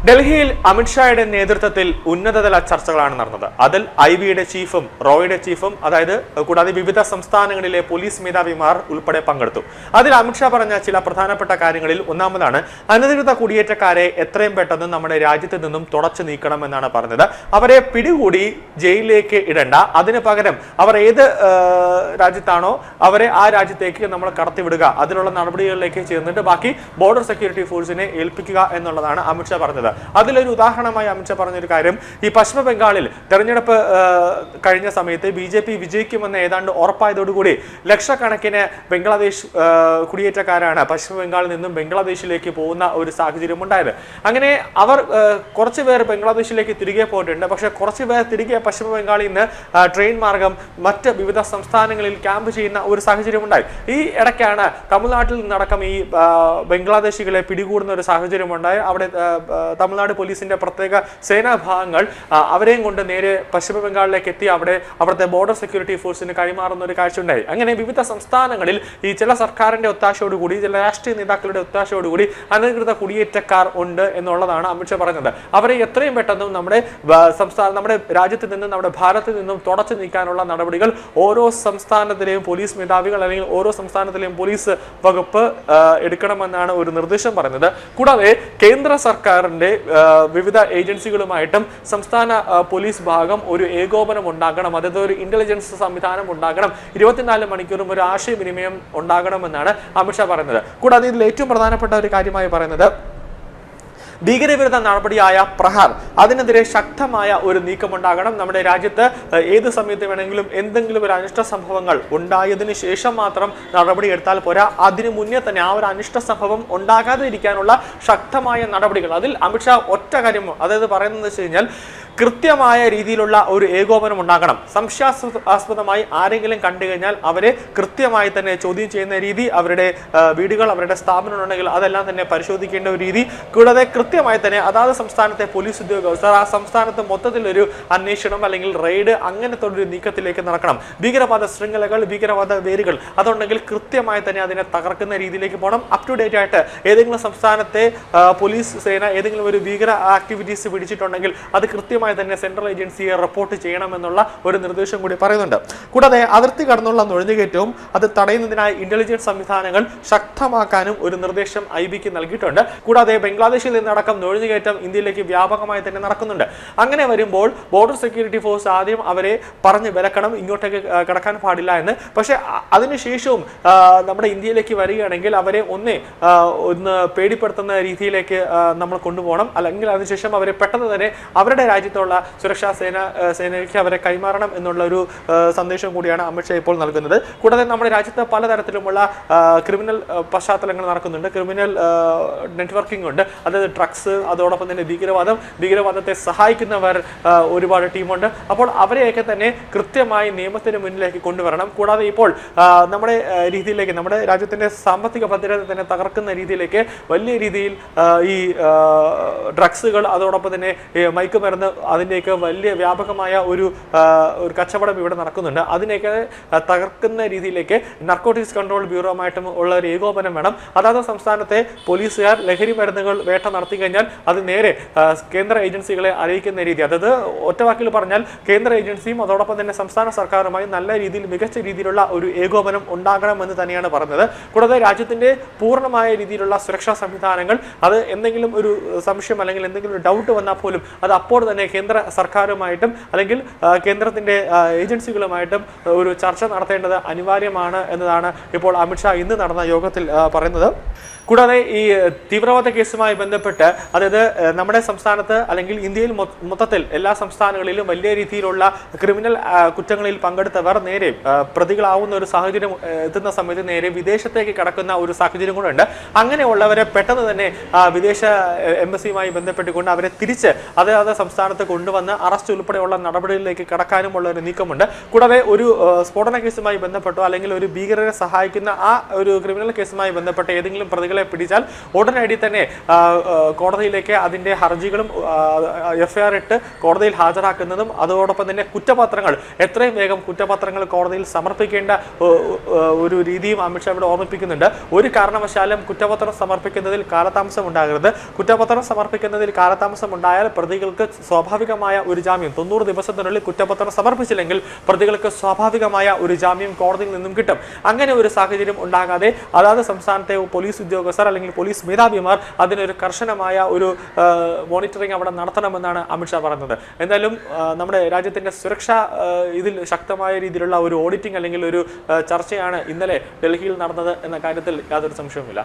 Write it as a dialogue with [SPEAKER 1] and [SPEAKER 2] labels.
[SPEAKER 1] ഡൽഹിയിൽ അമിത്ഷായുടെ നേതൃത്വത്തിൽ ഉന്നതതല ചർച്ചകളാണ് നടന്നത്. അതിൽ ഐബിയുടെ ചീഫും റോയുടെ ചീഫും കൂടാതെ വിവിധ സംസ്ഥാനങ്ങളിലെ പോലീസ് മേധാവിമാർ ഉൾപ്പെടെ പങ്കെടുത്തു. അതിൽ അമിത്ഷാ പറഞ്ഞ ചില പ്രധാനപ്പെട്ട കാര്യങ്ങളിൽ ഒന്നാമതാണ് അനധികൃത കുടിയേറ്റക്കാരെ എത്രയും പെട്ടെന്ന് നമ്മുടെ രാജ്യത്ത് നിന്നും തുടച്ചു നീക്കണമെന്നാണ് പറഞ്ഞത്. അവരെ പിടികൂടി ജയിലിലേക്ക് ഇടണ്ട, അതിന് പകരം അവർ ഏത് രാജ്യത്താണോ അവരെ ആ രാജ്യത്തേക്ക് നമ്മൾ കടത്തിവിടുക, അതിനുള്ള നടപടികളിലേക്ക് ചേർന്നിട്ട് ബാക്കി ബോർഡർ സെക്യൂരിറ്റി ഫോഴ്സിനെ ഏൽപ്പിക്കുക എന്നുള്ളതാണ് അമിത്ഷാ പറഞ്ഞത്. അതിലൊരു ഉദാഹരണമായി അമിത്ഷാ പറഞ്ഞൊരു കാര്യം, ഈ പശ്ചിമ ബംഗാളിൽ തെരഞ്ഞെടുപ്പ് കഴിഞ്ഞ സമയത്ത് BJP വിജയിക്കുമെന്ന് ഏതാണ്ട് ഉറപ്പായതോടുകൂടി ലക്ഷക്കണക്കിന് ബംഗ്ലാദേശ് കുടിയേറ്റക്കാരാണ് പശ്ചിമ ബംഗാളിൽ നിന്നും ബംഗ്ലാദേശിലേക്ക് പോകുന്ന ഒരു സാഹചര്യം ഉണ്ടായത്. അങ്ങനെ അവർ കുറച്ചു പേർ ബംഗ്ലാദേശിലേക്ക് തിരികെ പോയിട്ടുണ്ട്. പക്ഷെ കുറച്ചു പേർ തിരികെ പശ്ചിമ ബംഗാളിൽ നിന്ന് ട്രെയിൻ മാർഗം മറ്റ് വിവിധ സംസ്ഥാനങ്ങളിൽ ക്യാമ്പ് ചെയ്യുന്ന ഒരു സാഹചര്യം ഉണ്ടായി. ഈ ഇടയ്ക്കാണ് തമിഴ്നാട്ടിൽ നിന്നടക്കം ഈ ബംഗ്ലാദേശികളെ പിടികൂടുന്ന ഒരു സാഹചര്യം ഉണ്ടായി. അവിടെ തമിഴ്നാട് പോലീസിന്റെ പ്രത്യേക സേനാഭാഗങ്ങൾ അവരെയും കൊണ്ട് നേരെ പശ്ചിമ ബംഗാളിലേക്ക് എത്തി അവിടുത്തെ ബോർഡർ സെക്യൂരിറ്റി ഫോഴ്സിന് കൈമാറുന്ന ഒരു കാഴ്ച ഉണ്ടായി. അങ്ങനെ വിവിധ സംസ്ഥാനങ്ങളിൽ ഈ ചില സർക്കാരിന്റെ ഒത്താശയോടുകൂടി ചില രാഷ്ട്രീയ നേതാക്കളുടെ ഒത്താശയോടുകൂടി അനധികൃത കുടിയേറ്റക്കാർ ഉണ്ട് എന്നുള്ളതാണ് അമിത്ഷാ പറഞ്ഞത്. അവരെ എത്രയും പെട്ടെന്ന് നമ്മുടെ രാജ്യത്ത് നിന്നും നമ്മുടെ ഭാരതത്തിൽ നിന്നും തുടച്ചു നീക്കാനുള്ള നടപടികൾ ഓരോ സംസ്ഥാനത്തിലെയും പോലീസ് മേധാവികൾ അല്ലെങ്കിൽ ഓരോ സംസ്ഥാനത്തിലെയും പോലീസ് വകുപ്പ് എടുക്കണമെന്നാണ് ഒരു നിർദ്ദേശം പറഞ്ഞത്. കൂടാതെ കേന്ദ്ര സർക്കാരിന്റെ വിവിധ ഏജൻസികളുമായിട്ടും സംസ്ഥാന പോലീസ് ഭാഗം ഒരു ഏകോപനം ഉണ്ടാകണം, അതായത് ഒരു ഇന്റലിജൻസ് സംവിധാനം ഉണ്ടാകണം, 24 മണിക്കൂറും ഒരു ആശയവിനിമയം ഉണ്ടാകണമെന്നാണ് അമിത്ഷാ പറയുന്നത്. കൂടാതെ ഇതിൽ ഏറ്റവും പ്രധാനപ്പെട്ട ഒരു കാര്യമായി പറയുന്നത് ഭീകരവിരുദ്ധ നടപടിയായ പ്രഹാർ, അതിനെതിരെ ശക്തമായ ഒരു നീക്കമുണ്ടാകണം. നമ്മുടെ രാജ്യത്ത് ഏത് സമയത്ത് വേണമെങ്കിലും എന്തെങ്കിലും ഒരു അനിഷ്ട സംഭവങ്ങൾ ഉണ്ടായതിനു ശേഷം മാത്രം നടപടി എടുത്താൽ പോരാ, അതിനു മുന്നേ തന്നെ ആ ഒരു അനിഷ്ട സംഭവം ഉണ്ടാകാതെ ഇരിക്കാനുള്ള ശക്തമായ നടപടികൾ. അതിൽ അമിത്ഷാ ഒറ്റ കാര്യം അതായത് പറയുന്നത് വെച്ച് കഴിഞ്ഞാൽ കൃത്യമായ രീതിയിലുള്ള ഒരു ഏകോപനം ഉണ്ടാകണം. സംശയാസ്പദമായി ആരെങ്കിലും കണ്ടു കഴിഞ്ഞാൽ അവരെ കൃത്യമായി തന്നെ ചോദ്യം ചെയ്യുന്ന രീതി, അവരുടെ വീടുകൾ അവരുടെ സ്ഥാപനം ഉണ്ടെങ്കിൽ അതെല്ലാം തന്നെ പരിശോധിക്കേണ്ട ഒരു രീതി. കൂടാതെ കൃത്യമായി തന്നെ അതാത് സംസ്ഥാനത്തെ പോലീസ് ഉദ്യോഗസ്ഥർ ആ സംസ്ഥാനത്ത് മൊത്തത്തിൽ ഒരു അന്വേഷണം അല്ലെങ്കിൽ റെയ്ഡ് അങ്ങനത്തെ ഒരു നീക്കത്തിലേക്ക് നടക്കണം. ഭീകരവാദ ശൃംഖലകൾ, ഭീകരവാദ വേരുകൾ അതുണ്ടെങ്കിൽ കൃത്യമായി തന്നെ അതിനെ തകർക്കുന്ന രീതിയിലേക്ക് പോകണം. അപ് ടു ഡേറ്റ് ആയിട്ട് ഏതെങ്കിലും സംസ്ഥാനത്തെ പോലീസ് സേന ഏതെങ്കിലും ഒരു ഭീകര ആക്ടിവിറ്റീസ് പിടിച്ചിട്ടുണ്ടെങ്കിൽ അത് കൃത്യമായി തന്നെ സെൻട്രൽ ഏജൻസിയെ റിപ്പോർട്ട് ചെയ്യണമെന്നുള്ള ഒരു നിർദ്ദേശം കൂടി പറയുന്നുണ്ട്. കൂടാതെ അതിർത്തി കടന്നുള്ള നുഴഞ്ഞുകയറ്റവും അത് തടയുന്നതിനായി ഇന്റലിജൻസ് സംവിധാനങ്ങൾ ശക്തമാക്കാനും ഒരു നിർദ്ദേശം IBക്ക് നൽകിയിട്ടുണ്ട്. കൂടാതെ ബംഗ്ലാദേശിൽ നിന്നടക്കം നുഴഞ്ഞുകയറ്റം ഇന്ത്യയിലേക്ക് വ്യാപകമായി തന്നെ നടക്കുന്നുണ്ട്. അങ്ങനെ വരുമ്പോൾ ബോർഡർ സെക്യൂരിറ്റി ഫോഴ്സ് ആദ്യം അവരെ പറഞ്ഞ് വിലക്കണം, ഇങ്ങോട്ടേക്ക് കടക്കാൻ പാടില്ല എന്ന്. പക്ഷെ അതിനുശേഷവും നമ്മുടെ ഇന്ത്യയിലേക്ക് വരികയാണെങ്കിൽ അവരെ ഒന്ന് പേടിപ്പെടുത്തുന്ന രീതിയിലേക്ക് നമ്മൾ കൊണ്ടുപോകണം. അല്ലെങ്കിൽ അതിനുശേഷം അവരെ പെട്ടെന്ന് തന്നെ അവരുടെ രാജ്യത്തുള്ള സുരക്ഷാ സേനയ്ക്ക് അവരെ കൈമാറണം എന്നുള്ള ഒരു സന്ദേശം കൂടിയാണ് അമിത്ഷാ ഇപ്പോൾ നൽകുന്നത്. കൂടാതെ നമ്മുടെ രാജ്യത്ത് പലതരത്തിലുമുള്ള ക്രിമിനൽ പശ്ചാത്തലങ്ങൾ നടക്കുന്നുണ്ട്, ക്രിമിനൽ നെറ്റ്വർക്കിംഗ് ഉണ്ട്, അതായത് ഡ്രഗ്സ്, അതോടൊപ്പം തന്നെ ഭീകരവാദത്തെ സഹായിക്കുന്നവർ ഒരുപാട് ടീമുണ്ട്. അപ്പോൾ അവരെയൊക്കെ തന്നെ കൃത്യമായി നിയമത്തിന് മുന്നിലേക്ക് കൊണ്ടുവരണം. കൂടാതെ ഇപ്പോൾ നമ്മുടെ രീതിയിലേക്ക് നമ്മുടെ രാജ്യത്തിന്റെ സാമ്പത്തിക ഭദ്രത തന്നെ തകർക്കുന്ന രീതിയിലേക്ക് വലിയ രീതിയിൽ ഈ ഡ്രഗ്സുകൾ അതോടൊപ്പം തന്നെ മയക്കുമരുന്ന് അതിൻ്റെയൊക്കെ വലിയ വ്യാപകമായ ഒരു കച്ചവടം ഇവിടെ നടക്കുന്നുണ്ട്. അതിനെയൊക്കെ തകർക്കുന്ന രീതിയിലേക്ക് നർക്കോട്ടിക്സ് കൺട്രോൾ ബ്യൂറോമായിട്ടും ഉള്ള ഒരു ഏകോപനം വേണം. അതാത് സംസ്ഥാനത്തെ പോലീസുകാർ ലഹരി മരുന്നുകൾ വേട്ട നടത്തി കഴിഞ്ഞാൽ അത് നേരെ കേന്ദ്ര ഏജൻസികളെ അറിയിക്കുന്ന രീതി, അതായത് ഒറ്റവാക്കിൽ പറഞ്ഞാൽ കേന്ദ്ര ഏജൻസിയും അതോടൊപ്പം തന്നെ സംസ്ഥാന സർക്കാരുമായി നല്ല രീതിയിൽ മികച്ച രീതിയിലുള്ള ഒരു ഏകോപനം ഉണ്ടാകണമെന്ന് തന്നെയാണ് പറഞ്ഞത്. കൂടാതെ രാജ്യത്തിന്റെ പൂർണ്ണമായ രീതിയിലുള്ള സുരക്ഷാ സംവിധാനങ്ങൾ അത് എന്തെങ്കിലും ഒരു സംശയം അല്ലെങ്കിൽ എന്തെങ്കിലും ഒരു ഡൗട്ട് വന്നാൽ പോലും അത് അപ്പോൾ തന്നെ കേന്ദ്ര സർക്കാരുമായിട്ടും അല്ലെങ്കിൽ കേന്ദ്രത്തിന്റെ ഏജൻസികളുമായിട്ടും ഒരു ചർച്ച നടത്തേണ്ടത് അനിവാര്യമാണ് എന്നതാണ് ഇപ്പോൾ അമിത്ഷാ ഇന്ന് നടന്ന യോഗത്തിൽ പറയുന്നത്. കൂടാതെ ഈ തീവ്രവാദ കേസുമായി ബന്ധപ്പെട്ട് അതായത് നമ്മുടെ സംസ്ഥാനത്ത് അല്ലെങ്കിൽ ഇന്ത്യയിൽ മൊത്തത്തിൽ എല്ലാ സംസ്ഥാനങ്ങളിലും വലിയ രീതിയിലുള്ള ക്രിമിനൽ കുറ്റങ്ങളിൽ പങ്കെടുത്തവർ നേരെ പ്രതികളാവുന്ന ഒരു സാഹചര്യം എത്തുന്ന സമയത്ത് നേരെ വിദേശത്തേക്ക് കടക്കുന്ന ഒരു സാഹചര്യം കൂടെ ഉണ്ട്. അങ്ങനെയുള്ളവരെ പെട്ടെന്ന് തന്നെ വിദേശ എംബസിയുമായി ബന്ധപ്പെട്ടുകൊണ്ട് അവരെ തിരിച്ച് അതായത് സംസ്ഥാനത്ത് സംസ്ഥാനത്ത് കൊണ്ടുവന്ന് അറസ്റ്റ് ഉൾപ്പെടെയുള്ള നടപടികളിലേക്ക് കടക്കാനുമുള്ള ഒരു നീക്കമുണ്ട്. കൂടാതെ ഒരു സ്ഫോടന കേസുമായി ബന്ധപ്പെട്ടോ അല്ലെങ്കിൽ ഒരു ഭീകരരെ സഹായിക്കുന്ന ആ ഒരു ക്രിമിനൽ കേസുമായി ബന്ധപ്പെട്ട് ഏതെങ്കിലും പ്രതികളെ പിടിച്ചാൽ ഉടനടി തന്നെ കോടതിയിലേക്ക് അതിന്റെ ഹർജികളും എഫ്ഐആർ ഇട്ട് കോടതിയിൽ ഹാജരാക്കുന്നതും അതോടൊപ്പം തന്നെ കുറ്റപത്രങ്ങൾ എത്രയും വേഗം കുറ്റപത്രങ്ങൾ കോടതിയിൽ സമർപ്പിക്കേണ്ട ഒരു രീതിയും അമിത്ഷാ ഇവിടെ ഓർമ്മിപ്പിക്കുന്നുണ്ട്. ഒരു കാരണവശാലും കുറ്റപത്രം സമർപ്പിക്കുന്നതിൽ കാലതാമസം ഉണ്ടാകരുത്. കുറ്റപത്രം സമർപ്പിക്കുന്നതിൽ കാലതാമസം ഉണ്ടായാൽ പ്രതികൾക്ക് സ്വാഭാവികമായ ഒരു ജാമ്യം 90 ദിവസത്തിനുള്ളിൽ കുറ്റപത്രം സമർപ്പിച്ചില്ലെങ്കിൽ പ്രതികൾക്ക് സ്വാഭാവികമായ ഒരു ജാമ്യം കോടതിയിൽ നിന്നും കിട്ടും. അങ്ങനെ ഒരു സാഹചര്യം ഉണ്ടാകാതെ അതാത് സംസ്ഥാനത്തെ പോലീസ് ഉദ്യോഗസ്ഥർ അല്ലെങ്കിൽ പോലീസ് മേധാവിമാർ അതിനൊരു കർശനമായ ഒരു മോണിറ്ററിംഗ് അവിടെ നടത്തണമെന്നാണ് അമിത്ഷാ പറയുന്നത്. എന്തായാലും നമ്മുടെ രാജ്യത്തിന്റെ സുരക്ഷ ഇതിൽ ശക്തമായ രീതിയിലുള്ള ഒരു ഓഡിറ്റിംഗ് അല്ലെങ്കിൽ ഒരു ചർച്ചയാണ് ഇന്നലെ ഡൽഹിയിൽ നടന്നത് എന്ന കാര്യത്തിൽ യാതൊരു സംശയവുമില്ല.